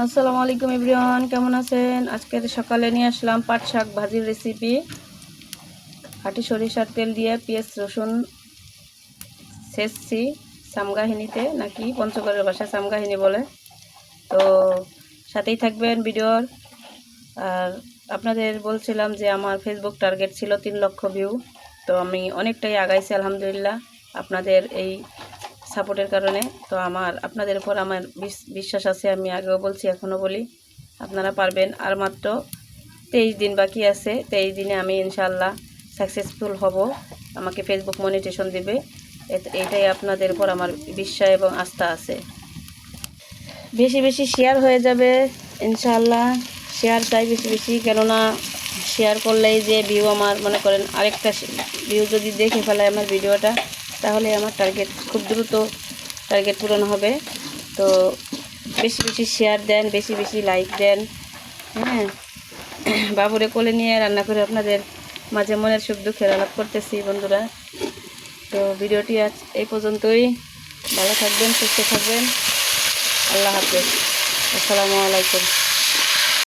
আসসালামু আলাইকুম এভরিওয়ান, কেমন আছেন? আজকের সকালে নিয়ে আসলাম পাট শাক ভাজির রেসিপি। খাঁটি সরিষার তেল দিয়ে পেঁয়াজ রসুন ছেঁচছি সামগাহিনীতে, নাকি পঞ্চগড়ের ভাষায় সামগাহিনী বলে। তো সাথেই থাকবেন ভিডিওর। আর আপনাদের বলছিলাম যে আমার ফেসবুক টার্গেট ছিল 3 লক্ষ ভিউ। তো আমি অনেকটাই আগাইছি আলহামদুলিল্লাহ আপনাদের এই সাপোর্টের কারণে। তো আপনাদের উপর আমার বিশ্বাস আছে। আমি আগেও বলছি, এখনও বলি, আপনারা পারবেন। আর মাত্র 23 দিন বাকি আছে। 23 দিনে আমি ইনশাআল্লাহ সাকসেসফুল হব, আমাকে ফেসবুক মনিটাইজেশন দিবে। এটাই আপনাদের উপর আমার বিশ্বাস এবং আস্থা আছে। বেশি বেশি শেয়ার হয়ে যাবে ইনশাআল্লাহ। শেয়ার চাই বেশি বেশি, কেননা শেয়ার করলেই যে ভিউ, আমার মনে করেন আরেকটা ভিউ যদি দেখে ফেলায় আমার ভিডিওটা, তাহলে আমার টার্গেট খুব দ্রুত টার্গেট পূরণ হবে। তো বেশি বেশি শেয়ার দেন, বেশি বেশি লাইক দেন। হ্যাঁ, বাবুরে কোলে নিয়ে রান্না করে আপনাদের মাঝে মনের সুখ দুঃখের আলাপ করতেছি বন্ধুরা। তো ভিডিওটি আজ এই পর্যন্তই। ভালো থাকবেন, সুস্থ থাকবেন। আল্লাহ হাফেজ। আসসালামু আলাইকুম।